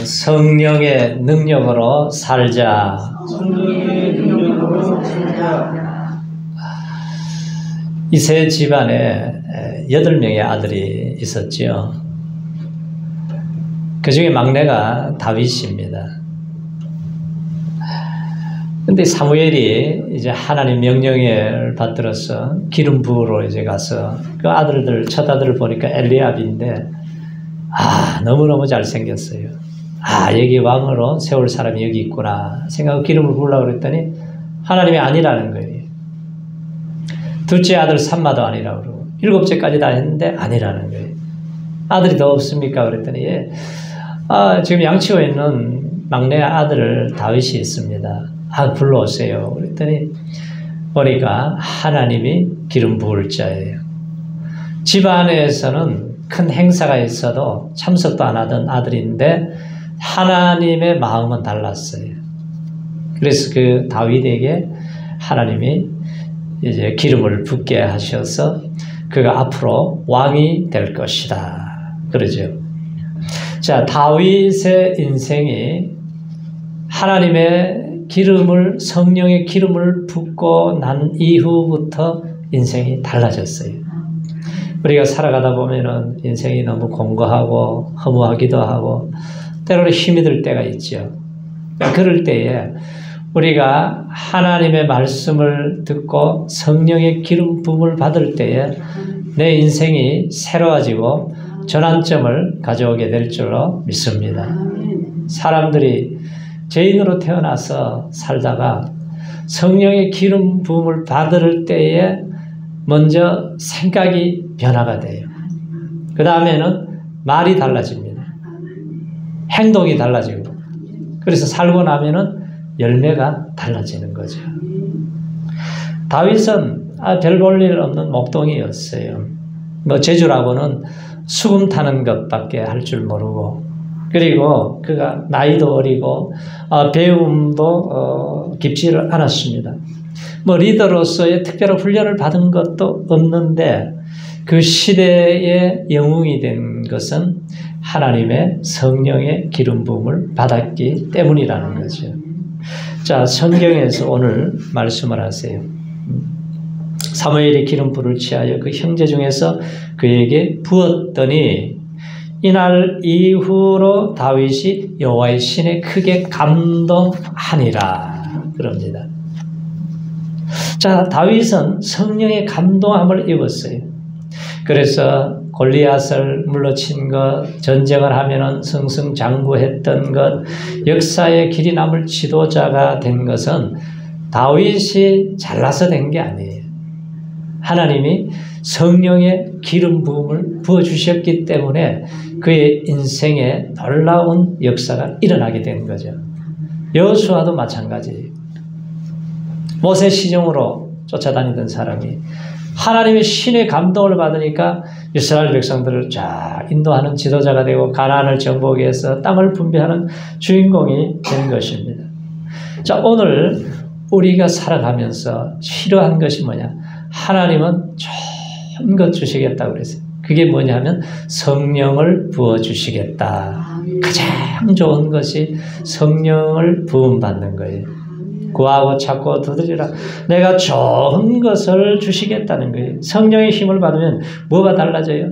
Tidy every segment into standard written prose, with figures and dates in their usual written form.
성령의 능력으로 살자. 이세 집안에 8명의 아들이 있었지요. 그 중에 막내가 다윗입니다. 근데 사무엘이 이제 하나님 명령을 받들어서 기름 부으러 이제 가서 그 아들들, 첫 아들을 보니까 엘리압인데, 너무너무 잘생겼어요. 여기 왕으로 세울 사람이 여기 있구나 생각하고 기름을 부으려고 그랬더니 하나님이 아니라는 거예요. 둘째 아들 삼마도 아니라고 그러고, 7째까지 다 했는데 아니라는 거예요. 아들이 더 없습니까? 그랬더니 지금 양치고 있는 막내 아들 다윗이 있습니다. 불러오세요. 그랬더니 보니까 하나님이 기름 부을 자예요. 집안에서는 큰 행사가 있어도 참석도 안 하던 아들인데 하나님의 마음은 달랐어요. 그래서 그 다윗에게 하나님이 이제 기름을 붓게 하셔서 그가 앞으로 왕이 될 것이다. 그러죠. 자, 다윗의 인생이 하나님의 성령의 기름을 붓고 난 이후부터 인생이 달라졌어요. 우리가 살아가다 보면은 인생이 너무 공고하고 허무하기도 하고 때로는 힘이 들 때가 있죠. 그럴 때에 우리가 하나님의 말씀을 듣고 성령의 기름 부음을 받을 때에 내 인생이 새로워지고 전환점을 가져오게 될 줄로 믿습니다. 사람들이 죄인으로 태어나서 살다가 성령의 기름 부음을 받을 때에 먼저 생각이 변화가 돼요. 그 다음에는 말이 달라집니다. 행동이 달라지고, 그래서 살고 나면은 열매가 달라지는 거죠. 다윗은 별 볼 일 없는 목동이었어요. 제주라고는 수금 타는 것밖에 할 줄 모르고, 그리고 그가 나이도 어리고 배움도 깊지를 않았습니다. 리더로서의 특별한 훈련을 받은 것도 없는데 그 시대의 영웅이 된 것은 하나님의 성령의 기름 부음을 받았기 때문이라는 거죠. 자, 성경에서 오늘 말씀을 하세요. 사무엘이 기름 불을 취하여 그 형제 중에서 그에게 부었더니 이날 이후로 다윗이 여호와의 신에 크게 감동하니라. 그럽니다. 자, 다윗은 성령의 감동함을 입었어요. 그래서 골리앗을 물러친 것, 전쟁을 하면은 승승장구했던 것, 역사의 길이 남을 지도자가 된 것은 다윗이 잘나서 된 게 아니에요. 하나님이 성령의 기름 부음을 부어주셨기 때문에 그의 인생에 놀라운 역사가 일어나게 된 거죠. 여호수아도 마찬가지예요. 모세 시종으로 쫓아다니던 사람이 하나님의 신의 감동을 받으니까 이스라엘 백성들을 쫙 인도하는 지도자가 되고 가나안을 정복하기 위해서 땅을 분배하는 주인공이 된 것입니다. 자, 오늘 우리가 살아가면서 필요한 것이 뭐냐? 하나님은 좋은 것 주시겠다고 그랬어요. 그게 뭐냐면 성령을 부어주시겠다. 가장 좋은 것이 성령을 부음받는 거예요. 구하고 찾고 두드리라. 내가 좋은 것을 주시겠다는 거예요. 성령의 힘을 받으면 뭐가 달라져요?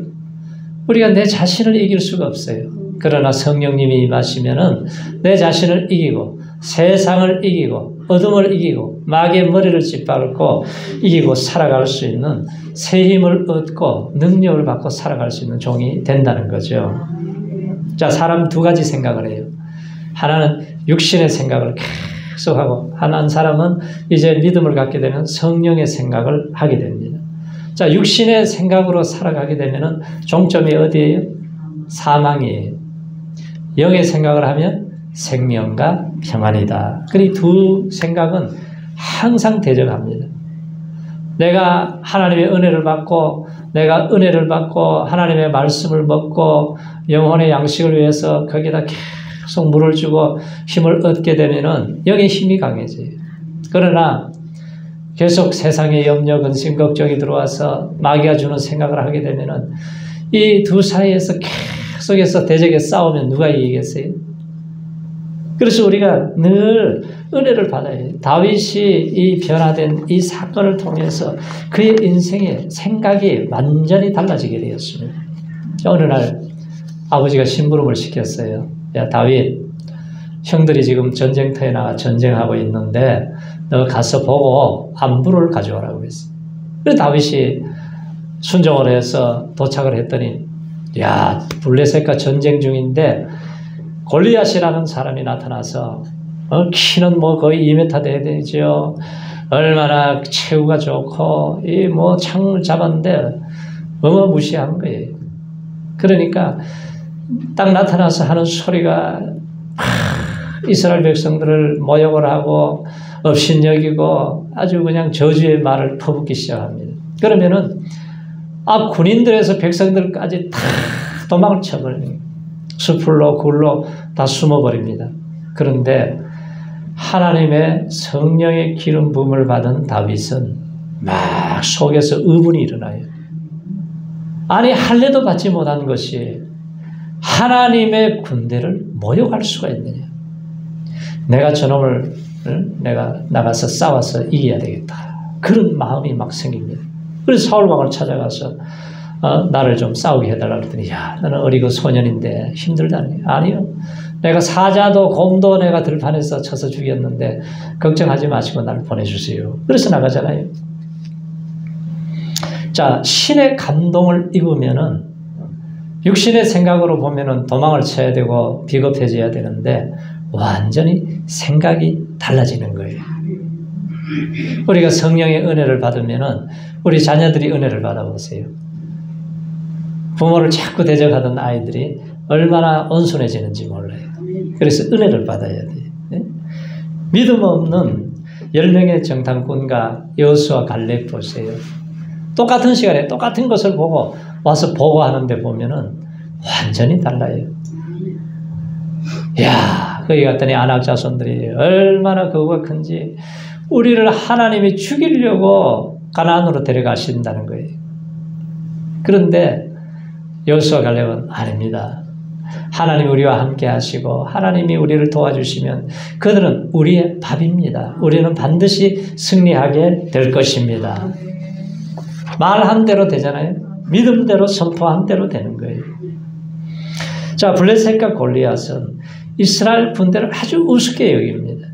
우리가 내 자신을 이길 수가 없어요. 그러나 성령님이 임하시면은 내 자신을 이기고 세상을 이기고 어둠을 이기고 마귀의 머리를 짓밟고 이기고 살아갈 수 있는 새 힘을 얻고 능력을 받고 살아갈 수 있는 종이 된다는 거죠. 자, 사람 두 가지 생각을 해요. 하나는 육신의 생각을 계속 하고, 한 사람은 이제 믿음을 갖게 되면 성령의 생각을 하게 됩니다. 자, 육신의 생각으로 살아가게 되면은 종점이 어디예요? 사망이에요. 영의 생각을 하면 생명과 평안이다. 이 두 생각은 항상 대적합니다. 내가 하나님의 은혜를 받고 하나님의 말씀을 먹고 영혼의 양식을 위해서 거기다 계속 물을 주고 힘을 얻게 되면은 영의 힘이 강해져요. 그러나 계속 세상의 염려, 근심, 걱정이 들어와서 마귀가 주는 생각을 하게 되면은 이 두 사이에서 속에서 대적에 싸우면 누가 이기겠어요? 그래서 우리가 늘 은혜를 받아야 해요. 다윗이 이 변화된 이 사건을 통해서 그의 인생의 생각이 완전히 달라지게 되었습니다. 어느 날 아버지가 심부름을 시켰어요. 야, 다윗, 형들이 지금 전쟁터에 나가 전쟁하고 있는데 너 가서 보고 안부를 가져오라고 했어요. 그래서 다윗이 순종을 해서 도착을 했더니 야, 블레셋과 전쟁 중인데 골리앗이라는 사람이 나타나서 키는 뭐 거의 2m 돼야 되죠. 얼마나 체구가 좋고 이 뭐 창을 잡았는데 어마무시한 거예요. 그러니까 딱 나타나서 하는 소리가 이스라엘 백성들을 모욕을 하고 업신여기고 아주 그냥 저주의 말을 퍼붓기 시작합니다. 그러면은 군인들에서 백성들까지 다 도망을 쳐버려요. 숲으로 굴로 다 숨어버립니다. 그런데 하나님의 성령의 기름 부음을 받은 다윗은 막 속에서 의분이 일어나요. 아니 할례도 받지 못한 것이 하나님의 군대를 모욕할 수가 있느냐. 내가 저놈을 내가 나가서 싸워서 이겨야 되겠다. 그런 마음이 막 생깁니다. 그래서 사울왕을 찾아가서 나를 좀 싸우게 해달라고 했더니 야, 너는 어리고 소년인데 힘들다니. 아니요. 내가 사자도 곰도 내가 들판에서 쳐서 죽였는데 걱정하지 마시고 나를 보내주세요. 그래서 나가잖아요. 자, 신의 감동을 입으면은 육신의 생각으로 보면은 도망을 쳐야 되고 비겁해져야 되는데 완전히 생각이 달라지는 거예요. 우리가 성령의 은혜를 받으면은 우리 자녀들이 은혜를 받아보세요. 부모를 자꾸 대적하던 아이들이 얼마나 온순해지는지 몰라요. 그래서 은혜를 받아야 돼요. 네? 믿음 없는 10명의 정탐꾼과 여호수아 갈렙 보세요. 똑같은 시간에 똑같은 것을 보고 와서 보고하는데 보면은 완전히 달라요. 야, 거기 갔더니 아낙 자손들이 얼마나 거구가 큰지 우리를 하나님이 죽이려고 가나안으로 데려가신다는 거예요. 그런데 여호수아 갈렙은 아닙니다. 하나님이 우리와 함께 하시고 하나님이 우리를 도와주시면 그들은 우리의 밥입니다. 우리는 반드시 승리하게 될 것입니다. 말한 대로 되잖아요. 믿음대로 선포한 대로 되는 거예요. 자, 블레셋과 골리앗은 이스라엘 군대를 아주 우습게 여깁니다.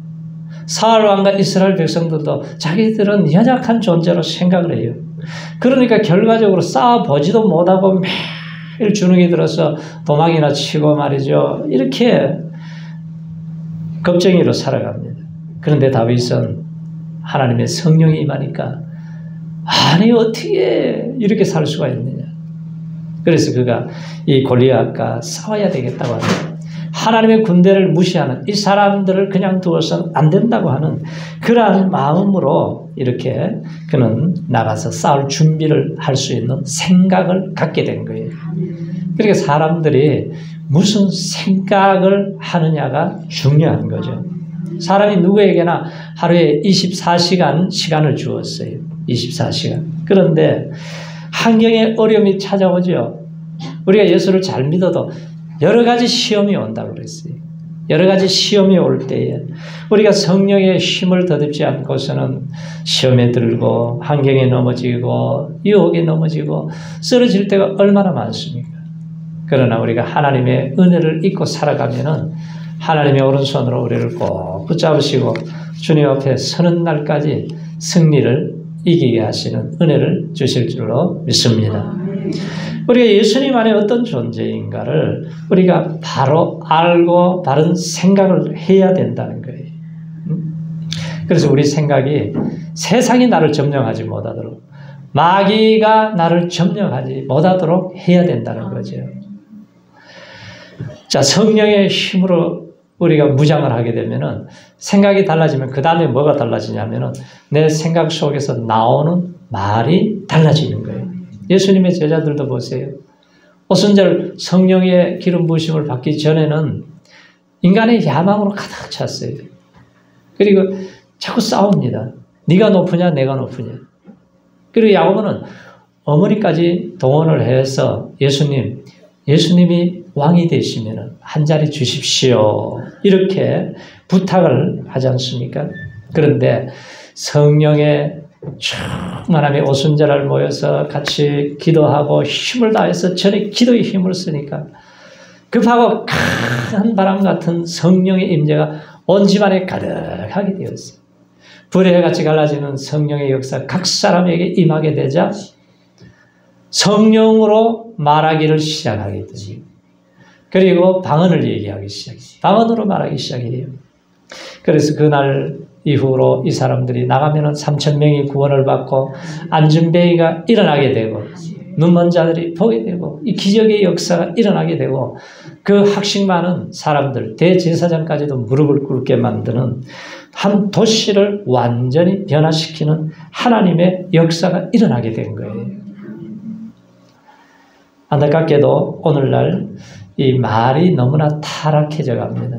사울 왕과 이스라엘 백성들도 자기들은 연약한 존재로 생각을 해요. 그러니까 결과적으로 싸워보지도 못하고 매일 주눅이 들어서 도망이나 치고 말이죠. 이렇게 겁쟁이로 살아갑니다. 그런데 다윗은 하나님의 성령이 임하니까 아니 어떻게 이렇게 살 수가 있느냐. 그래서 그가 이 골리앗과 싸워야 되겠다고 합니다. 하나님의 군대를 무시하는 이 사람들을 그냥 두어서는 안 된다고 하는 그러한 마음으로 이렇게 그는 나가서 싸울 준비를 할 수 있는 생각을 갖게 된 거예요. 그러니까 사람들이 무슨 생각을 하느냐가 중요한 거죠. 사람이 누구에게나 하루에 24시간 시간을 주었어요. 24시간. 그런데 환경에 어려움이 찾아오죠. 우리가 예수를 잘 믿어도 여러 가지 시험이 온다고 그랬어요. 여러 가지 시험이 올 때에 우리가 성령의 힘을 더듬지 않고서는 시험에 들고 환경에 넘어지고 유혹에 넘어지고 쓰러질 때가 얼마나 많습니까? 그러나 우리가 하나님의 은혜를 잊고 살아가면은 하나님의 오른손으로 우리를 꼭 붙잡으시고 주님 앞에 서는 날까지 승리를 이기게 하시는 은혜를 주실 줄로 믿습니다. 우리가 예수님 안에 어떤 존재인가를 우리가 바로 알고 바른 생각을 해야 된다는 거예요. 그래서 우리 생각이 세상이 나를 점령하지 못하도록 마귀가 나를 점령하지 못하도록 해야 된다는 거죠. 자, 성령의 힘으로 우리가 무장을 하게 되면은 생각이 달라지면 그 다음에 뭐가 달라지냐면은 내 생각 속에서 나오는 말이 달라지는 거예요. 예수님의 제자들도 보세요. 오순절 성령의 기름 부으심을 받기 전에는 인간의 야망으로 가득 찼어요. 그리고 자꾸 싸웁니다. 네가 높으냐 내가 높으냐. 그리고 야고보는 어머니까지 동원을 해서 예수님이 왕이 되시면 한 자리 주십시오. 이렇게 부탁을 하지 않습니까? 그런데 성령의 충만함의 오순절을 모여서 같이 기도하고 힘을 다해서 전에 기도의 힘을 쓰니까 급하고 큰 바람 같은 성령의 임재가 온 집안에 가득하게 되었어요. 불의 같이 갈라지는 성령의 역사 각 사람에게 임하게 되자 성령으로 말하기를 시작하게 되죠. 그리고 방언을 얘기하기 시작해요. 방언으로 말하기 시작해요. 그래서 그날 이후로 이 사람들이 나가면은 3,000명이 구원을 받고 안전뱅이가 일어나게 되고 눈먼 자들이 보게 되고 이 기적의 역사가 일어나게 되고 그 학식 많은 사람들 대제사장까지도 무릎을 꿇게 만드는 한 도시를 완전히 변화시키는 하나님의 역사가 일어나게 된 거예요. 안타깝게도 오늘날 이 말이 너무나 타락해져 갑니다.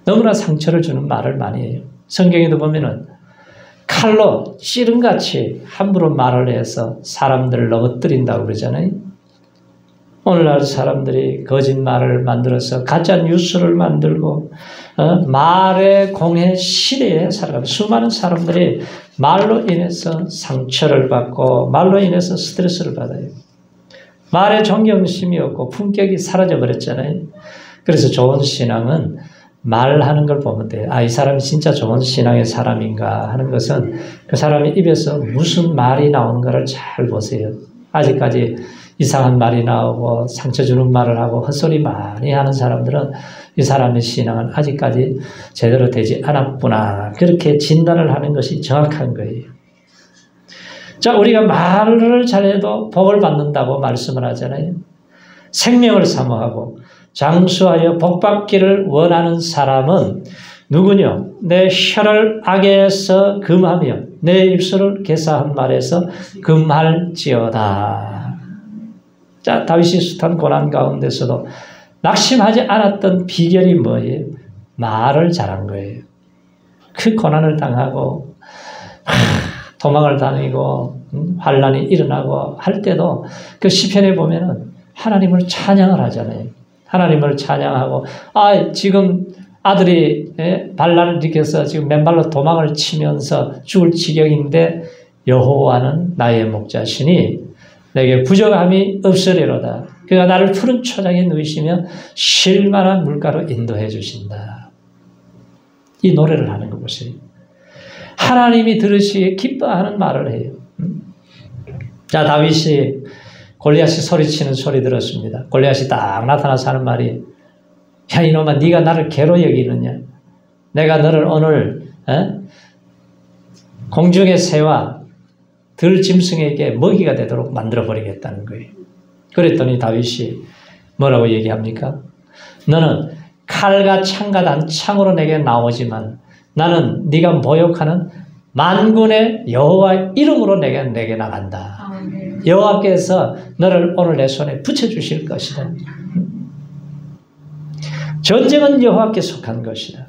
너무나 상처를 주는 말을 많이 해요. 성경에도 보면은 칼로 찌른같이 함부로 말을 해서 사람들을 넘어뜨린다고 그러잖아요. 오늘날 사람들이 거짓말을 만들어서 가짜 뉴스를 만들고 말의 공해 시대에 살아가는 수많은 사람들이 말로 인해서 상처를 받고 말로 인해서 스트레스를 받아요. 말에 존경심이 없고 품격이 사라져 버렸잖아요. 그래서 좋은 신앙은 말하는 걸 보면 돼요. 아, 이 사람이 진짜 좋은 신앙의 사람인가 하는 것은 그 사람의 입에서 무슨 말이 나오는가를 잘 보세요. 아직까지 이상한 말이 나오고 상처 주는 말을 하고 헛소리 많이 하는 사람들은 이 사람의 신앙은 아직까지 제대로 되지 않았구나. 그렇게 진단을 하는 것이 정확한 거예요. 자, 우리가 말을 잘해도 복을 받는다고 말씀을 하잖아요. 생명을 사모하고 장수하여 복받기를 원하는 사람은 누구냐? 내 혀를 악에서 금하며 내 입술을 개사한 말에서 금할지어다. 자, 다윗이 숱한 고난 가운데서도 낙심하지 않았던 비결이 뭐예요? 말을 잘한 거예요. 그 고난을 당하고 도망을 다니고 환란이 일어나고 할 때도 그 시편에 보면은 하나님을 찬양을 하잖아요. 하나님을 찬양하고 지금 아들이 반란을 일으켜서 지금 맨발로 도망을 치면서 죽을 지경인데 여호와는 나의 목자시니 내게 부족함이 없으리로다. 그가 나를 푸른 초장에 누이시며 쉴만한 물가로 인도해 주신다. 이 노래를 하는 거 보세요. 하나님이 들으시기에 기뻐하는 말을 해요. 자, 다윗이 골리앗이 소리치는 소리 들었습니다. 골리앗이 딱 나타나서 하는 말이 야 이놈아 네가 나를 개로 여기느냐. 내가 너를 오늘 공중의 새와 들짐승에게 먹이가 되도록 만들어버리겠다는 거예요. 그랬더니 다윗이 뭐라고 얘기합니까? 너는 칼과 창과 단창으로 내게 나오지만 나는 네가 모욕하는 만군의 여호와 이름으로 내게 나간다. 여호와께서 너를 오늘 내 손에 붙여주실 것이다. 전쟁은 여호와께 속한 것이다.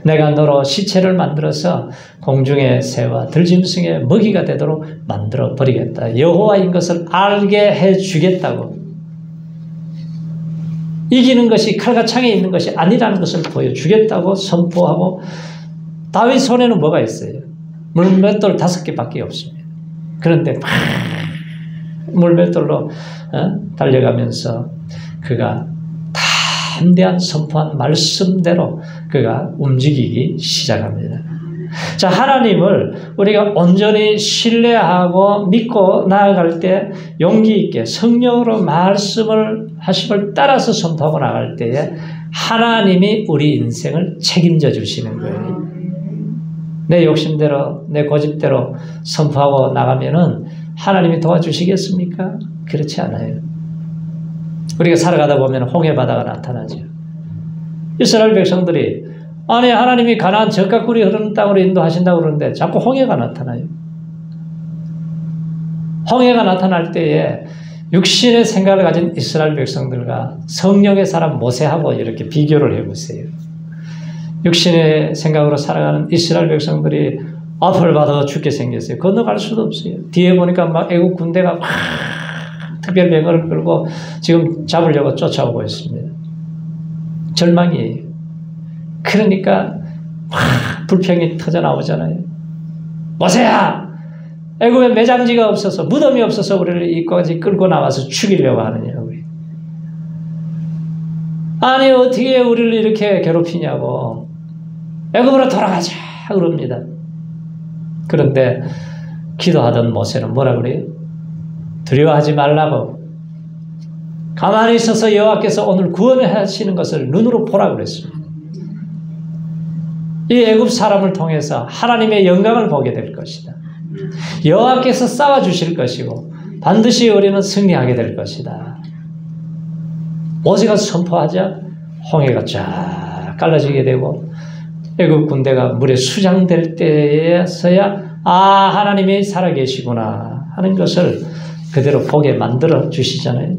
내가 너로 시체를 만들어서 공중의 새와 들짐승의 먹이가 되도록 만들어 버리겠다. 여호와인 것을 알게 해주겠다고. 이기는 것이 칼과 창에 있는 것이 아니라는 것을 보여주겠다고 선포하고 다윗 손에는 뭐가 있어요? 물맷돌 5개밖에 없습니다. 그런데 막 물맷돌로 달려가면서 그가 담대한 선포한 말씀대로 그가 움직이기 시작합니다. 자, 하나님을 우리가 온전히 신뢰하고 믿고 나아갈 때 용기 있게 성령으로 말씀을 하심을 따라서 선포하고 나갈 때에 하나님이 우리 인생을 책임져 주시는 거예요. 내 욕심대로 내 고집대로 선포하고 나가면은 하나님이 도와주시겠습니까? 그렇지 않아요. 우리가 살아가다 보면 홍해바다가 나타나죠. 이스라엘 백성들이 아니 하나님이 가나안 젖과 꿀이 흐르는 땅으로 인도하신다고 그러는데 자꾸 홍해가 나타나요. 홍해가 나타날 때에 육신의 생각을 가진 이스라엘 백성들과 성령의 사람 모세하고 이렇게 비교를 해보세요. 육신의 생각으로 살아가는 이스라엘 백성들이 앞을 받아 죽게 생겼어요. 건너갈 수도 없어요. 뒤에 보니까 막 애국 군대가 막 특별병을 끌고 지금 잡으려고 쫓아오고 있습니다. 절망이에요. 그러니까 막 불평이 터져나오잖아요. 모세야! 애굽에 매장지가 없어서, 무덤이 없어서 우리를 이까지 끌고 나와서 죽이려고 하느냐고. 아니 어떻게 우리를 이렇게 괴롭히냐고. 애굽으로 돌아가자 그럽니다. 그런데 기도하던 모세는 뭐라 그래요? 두려워하지 말라고. 가만히 있어서 여호와께서 오늘 구원하시는 것을 눈으로 보라 그랬습니다. 이 애굽 사람을 통해서 하나님의 영광을 보게 될 것이다. 여호와께서 싸워주실 것이고 반드시 우리는 승리하게 될 것이다. 모세가 선포하자 홍해가 쫙 갈라지게 되고 애굽 군대가 물에 수장될 때에서야 아 하나님이 살아계시구나 하는 것을 그대로 보게 만들어 주시잖아요.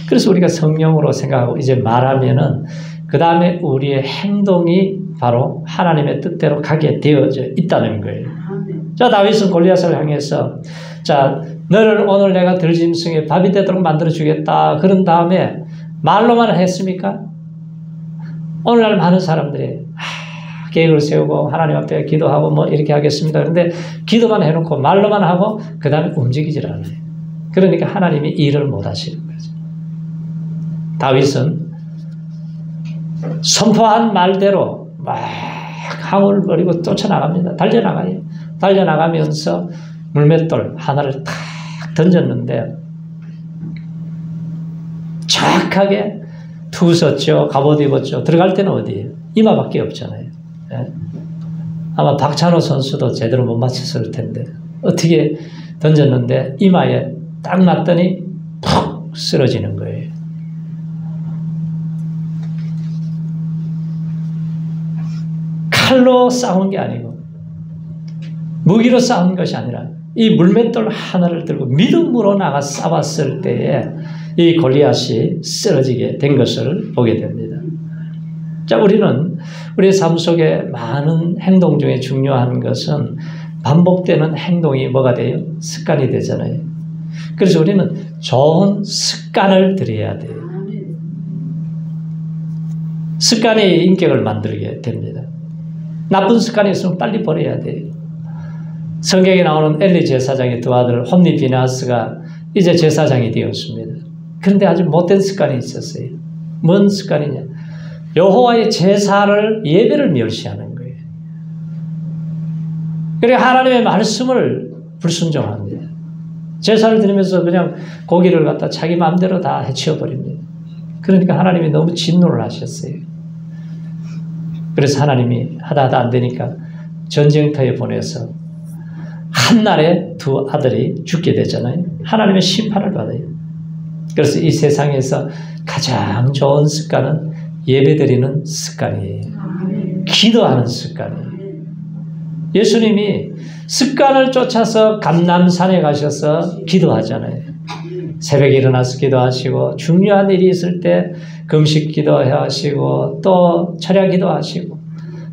그래서 우리가 성령으로 생각하고 이제 말하면은 그 다음에 우리의 행동이 바로 하나님의 뜻대로 가게 되어져 있다는 거예요. 자, 다윗은 골리앗을 향해서 자 너를 오늘 내가 들짐승의 밥이 되도록 만들어 주겠다. 그런 다음에 말로만 했습니까? 오늘날 많은 사람들이 계획을 세우고 하나님 앞에 기도하고 뭐 이렇게 하겠습니다. 그런데 기도만 해놓고 말로만 하고 그 다음에 움직이질 않아요. 그러니까 하나님이 일을 못 하시는 거죠. 다윗은 선포한 말대로 막 항우를 벌이고 쫓아나갑니다. 달려나가요. 달려나가면서 물맷돌 하나를 탁 던졌는데 정확하게 투섰죠. 갑옷 입었죠. 들어갈 때는 어디예요? 이마밖에 없잖아요. 네? 아마 박찬호 선수도 제대로 못 맞췄을 텐데 어떻게 던졌는데 이마에 딱 맞더니 푹 쓰러지는 거예요. 칼로 싸운 게 아니고 무기로 싸운 것이 아니라 이 물맷돌 하나를 들고 믿음으로 나가 싸웠을 때에 이 골리앗이 쓰러지게 된 것을 보게 됩니다. 자, 우리는 우리의 삶 속에 많은 행동 중에 중요한 것은 반복되는 행동이 뭐가 돼요? 습관이 되잖아요. 그래서 우리는 좋은 습관을 들여야 돼요. 습관이 인격을 만들게 됩니다. 나쁜 습관이 있으면 빨리 버려야 돼요. 성경에 나오는 엘리 제사장의 두 아들 홈니 비나스가 이제 제사장이 되었습니다. 그런데 아주 못된 습관이 있었어요. 뭔 습관이냐? 여호와의 제사를 예배를 멸시하는 거예요. 그리고 하나님의 말씀을 불순종합니다. 제사를 드리면서 그냥 고기를 갖다 자기 마음대로 다 해치워버립니다. 그러니까 하나님이 너무 진노를 하셨어요. 그래서 하나님이 하다 안 되니까 전쟁터에 보내서 한날에 두 아들이 죽게 되잖아요. 하나님의 심판을 받아요. 그래서 이 세상에서 가장 좋은 습관은 예배드리는 습관이에요. 기도하는 습관이에요. 예수님이 습관을 쫓아서 감람산에 가셔서 기도하잖아요. 새벽에 일어나서 기도하시고 중요한 일이 있을 때 금식 기도하시고 또 철야 기도하시고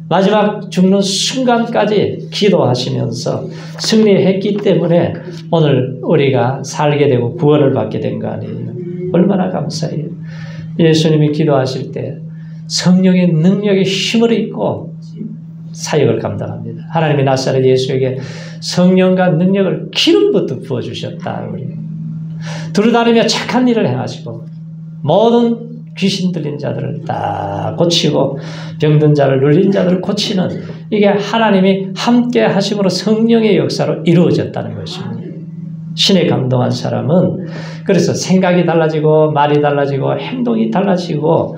마지막 죽는 순간까지 기도하시면서 승리했기 때문에 오늘 우리가 살게 되고 구원을 받게 된 거 아니에요. 얼마나 감사해요. 예수님이 기도하실 때 성령의 능력의 힘을 입고 사역을 감당합니다. 하나님이 나사렛 예수에게 성령과 능력을 기름부터 부어주셨다. 우리 두루다니며 착한 일을 행하시고 모든 귀신 들린 자들을 다 고치고 병든 자를 눌린 자들을 고치는 이게 하나님이 함께 하심으로 성령의 역사로 이루어졌다는 것입니다. 신에 감동한 사람은 그래서 생각이 달라지고 말이 달라지고 행동이 달라지고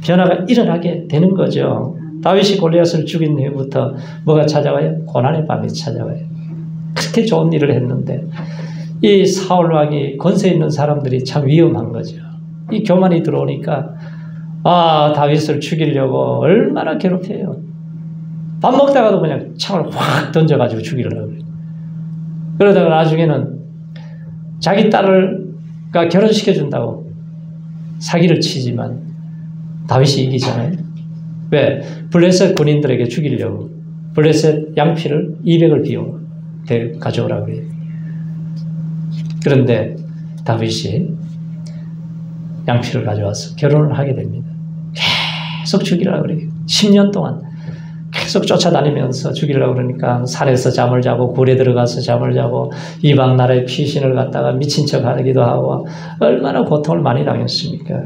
변화가 일어나게 되는 거죠. 다윗이 골리앗을 죽인 후부터 뭐가 찾아와요? 고난의 밤이 찾아와요. 그렇게 좋은 일을 했는데 이 사울 왕이 권세 있는 사람들이 참 위험한 거죠. 이 교만이 들어오니까 다윗을 죽이려고 얼마나 괴롭혀요. 밥 먹다가도 그냥 창을 확 던져가지고 죽이려고 그래요. 그러다가 나중에는 자기 딸을 결혼시켜준다고 사기를 치지만 다윗이 이기잖아요. 왜? 블레셋 군인들에게 죽이려고 블레셋 양피를 200을 비워 가져오라고 그래요. 그런데 다윗이 양피를 가져와서 결혼을 하게 됩니다. 계속 죽이려고 그래요. 10년 동안 계속 쫓아다니면서 죽이려고 그러니까 산에서 잠을 자고 굴에 들어가서 잠을 자고 이방 나라의 피신을 갖다가 미친 척 하기도 하고 얼마나 고통을 많이 당했습니까?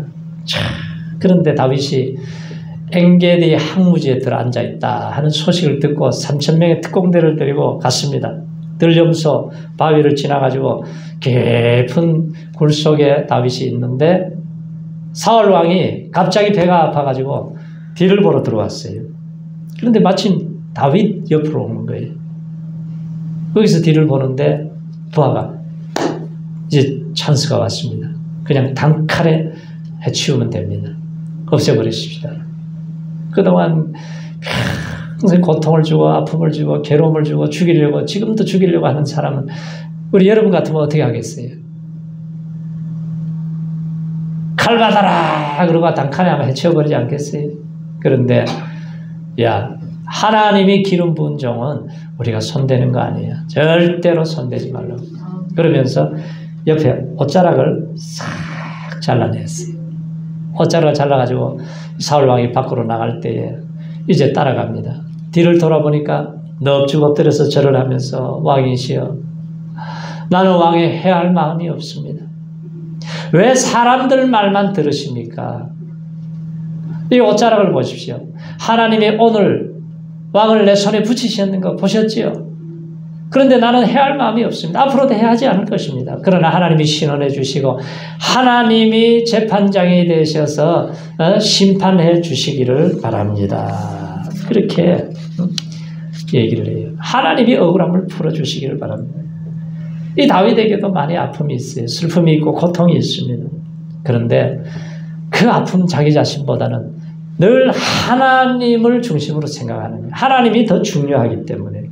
그런데 다윗이 엔게디 항무지에 들어앉아 있다 하는 소식을 듣고 3,000명의 특공대를 데리고 갔습니다. 들염소 바위를 지나가지고 깊은 굴 속에 다윗이 있는데 사울 왕이 갑자기 배가 아파가지고 뒤를 보러 들어왔어요. 그런데 마침 다윗 옆으로 오는 거예요. 거기서 뒤를 보는데 부하가 이제 찬스가 왔습니다. 그냥 단칼에 해치우면 됩니다. 없애버리십시다. 그동안 평생 고통을 주고 아픔을 주고 괴로움을 주고 죽이려고 지금도 죽이려고 하는 사람은 우리 여러분 같으면 어떻게 하겠어요? 칼 받아라 그러고 단칼에 아마 해치워버리지 않겠어요? 그런데 야 하나님이 기름 부은 종은 우리가 손대는 거 아니에요. 절대로 손대지 말라고. 그러면서 옆에 옷자락을 싹 잘라냈어요. 옷자락을 잘라가지고 사울 왕이 밖으로 나갈 때에 이제 따라갑니다. 뒤를 돌아보니까 넙죽 엎드려서 절을 하면서 왕이시여 나는 왕에 해할 마음이 없습니다. 왜 사람들 말만 들으십니까? 이 옷자락을 보십시오. 하나님이 오늘 왕을 내 손에 붙이셨는 거 보셨지요? 그런데 나는 해할 마음이 없습니다. 앞으로도 해하지 않을 것입니다. 그러나 하나님이 신원해 주시고 하나님이 재판장이 되셔서 심판해 주시기를 바랍니다. 그렇게 얘기를 해요. 하나님이 억울함을 풀어주시기를 바랍니다. 이 다윗에게도 많이 아픔이 있어요. 슬픔이 있고 고통이 있습니다. 그런데 그 아픔 자기 자신보다는 늘 하나님을 중심으로 생각하는 거예요. 하나님이 더 중요하기 때문에.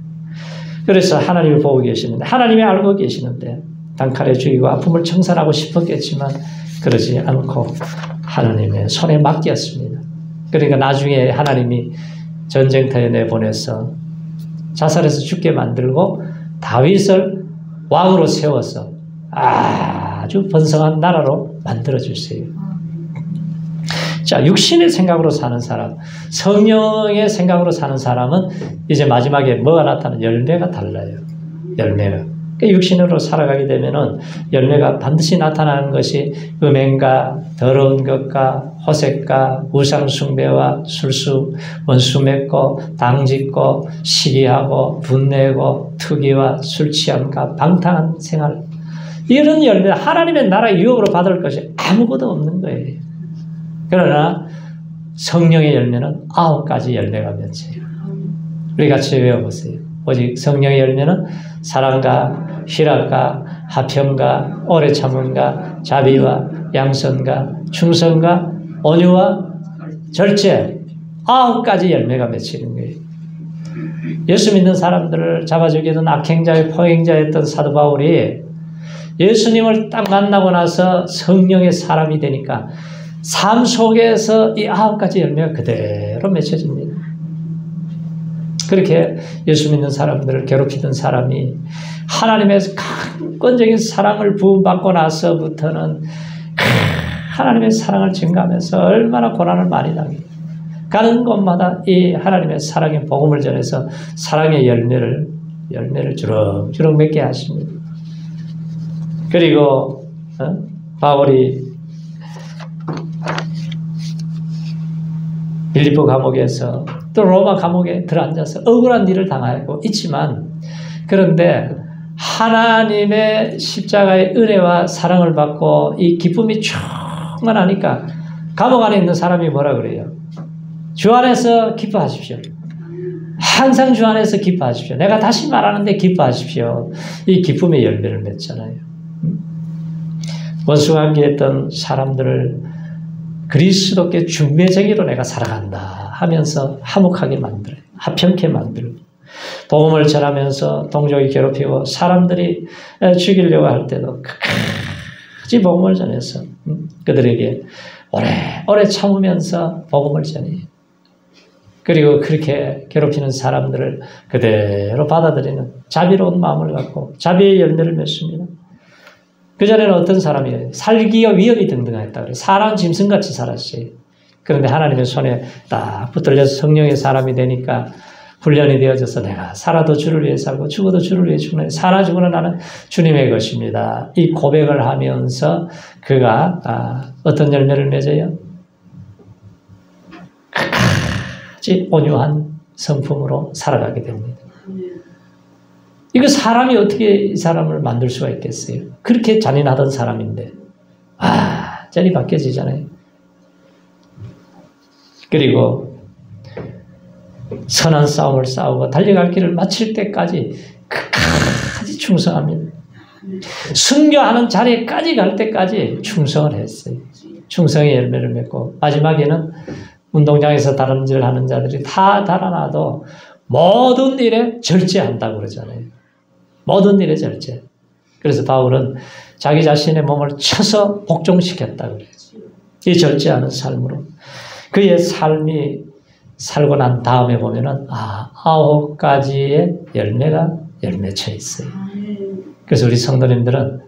그래서 하나님이 보고 계시는데 하나님이 알고 계시는데 단칼에 죽이고 아픔을 청산하고 싶었겠지만 그러지 않고 하나님의 손에 맡겼습니다. 그러니까 나중에 하나님이 전쟁터에 내보내서 자살해서 죽게 만들고 다윗을 왕으로 세워서 아주 번성한 나라로 만들어주세요. 자, 육신의 생각으로 사는 사람, 성령의 생각으로 사는 사람은 이제 마지막에 뭐가 나타나는 열매가 달라요. 열매가. 육신으로 살아가게 되면은 열매가 반드시 나타나는 것이 음행과 더러운 것과 호색과 우상숭배와 술수, 원수 맺고 당짓고 시기하고 분내고 투기와 술취함과 방탕한 생활. 이런 열매, 하나님의 나라 유업으로 받을 것이 아무것도 없는 거예요. 그러나 성령의 열매는 9가지 열매가 맺혀요. 우리 같이 외워보세요. 오직 성령의 열매는 사랑과 희락과 화평과 오래 참음과 자비와 양선과 충성과 온유와 절제 9가지 열매가 맺히는 거예요. 예수 믿는 사람들을 잡아 죽이던 악행자의 포행자였던 사도 바울이 예수님을 딱 만나고 나서 성령의 사람이 되니까 삶 속에서 이 9가지 열매가 그대로 맺혀집니다. 그렇게 예수 믿는 사람들을 괴롭히던 사람이 하나님의 강권적인 사랑을 부음받고 나서부터는 하나님의 사랑을 증가하면서 얼마나 고난을 많이 당해요. 가는 곳마다 이 하나님의 사랑의 복음을 전해서 사랑의 열매를 주렁주렁 맺게 하십니다. 그리고 바울이 빌립보 감옥에서 또 로마 감옥에 들어앉아서 억울한 일을 당하고 있지만 그런데 하나님의 십자가의 은혜와 사랑을 받고 이 기쁨이 충만하니까 감옥 안에 있는 사람이 뭐라 그래요? 주 안에서 기뻐하십시오. 항상 주 안에서 기뻐하십시오. 내가 다시 말하는데 기뻐하십시오. 이 기쁨의 열매를 맺잖아요. 원수가 함께했던 사람들을 그리스도께 중매쟁이로 내가 살아간다 하면서 화목하게 만들어요. 화평케 만들고 복음을 전하면서 동족이 괴롭히고 사람들이 죽이려고 할 때도 끝까지 복음을 전해서 그들에게 오래 참으면서 복음을 전해요. 그리고 그렇게 괴롭히는 사람들을 그대로 받아들이는 자비로운 마음을 갖고 자비의 열매를 맺습니다. 그전에는 어떤 사람이 살기가 위협이 등등했다 그래요. 사람 짐승같이 살았어요. 그런데 하나님의 손에 딱 붙들려서 성령의 사람이 되니까 훈련이 되어져서 내가 살아도 주를 위해 살고 죽어도 주를 위해 죽는 살아 죽으나 나는 주님의 것입니다. 이 고백을 하면서 그가 어떤 열매를 맺어요? 끝까지 온유한 성품으로 살아가게 됩니다. 이거 사람이 어떻게 이 사람을 만들 수가 있겠어요? 그렇게 잔인하던 사람인데 완전히 바뀌어지잖아요. 그리고 선한 싸움을 싸우고 달려갈 길을 마칠 때까지 끝까지 충성합니다. 순교하는 자리까지 갈 때까지 충성을 했어요. 충성의 열매를 맺고 마지막에는 운동장에서 다름질 하는 자들이 다 달아나도 모든 일에 절제한다고 그러잖아요. 모든 일에 절제. 그래서 바울은 자기 자신의 몸을 쳐서 복종시켰다고 그래요. 이 절제하는 삶으로. 그의 삶이 살고 난 다음에 보면은 9가지의 열매가 열매쳐 있어요. 그래서 우리 성도님들은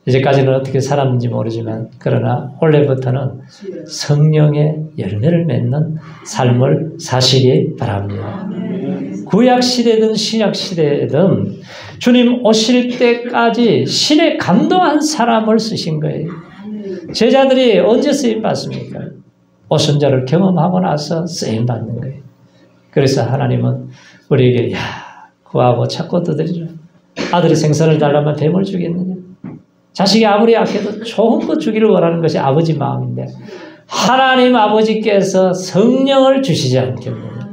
이제까지는 어떻게 살았는지 모르지만 그러나 올해부터는 성령의 열매를 맺는 삶을 사시기 바랍니다. 구약시대든 신약시대든 주님 오실 때까지 신의 감동한 사람을 쓰신 거예요. 제자들이 언제 쓰임받습니까? 오순절을 경험하고 나서 쓰임받는 거예요. 그래서 하나님은 우리에게 구하고 찾고 두드리라. 아들이 생선을 달라면 뱀을 주겠느냐. 자식이 아무리 약해도 좋은 것 주기를 원하는 것이 아버지 마음인데 하나님 아버지께서 성령을 주시지 않겠느냐.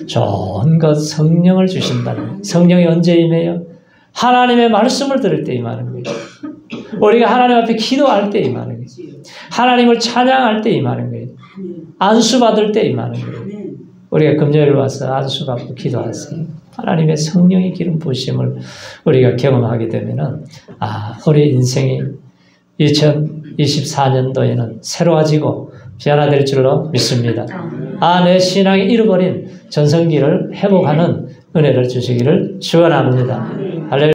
좋은 것 성령을 주신다는 거예요. 성령이 언제 임해요? 하나님의 말씀을 들을 때 임하는 거예요. 우리가 하나님 앞에 기도할 때 임하는 거예요. 하나님을 찬양할 때 임하는 거예요. 안수 받을 때 임하는 거예요. 우리가 금요일 와서 안수 받고 기도하세요. 하나님의 성령의 기름 부으심을 우리가 경험하게 되면은 우리 인생이 2024년도에는 새로워지고 변화될 줄로 믿습니다. 내 신앙이 잃어버린 전성기를 회복하는 은혜를 주시기를 축원합니다. 할렐루야.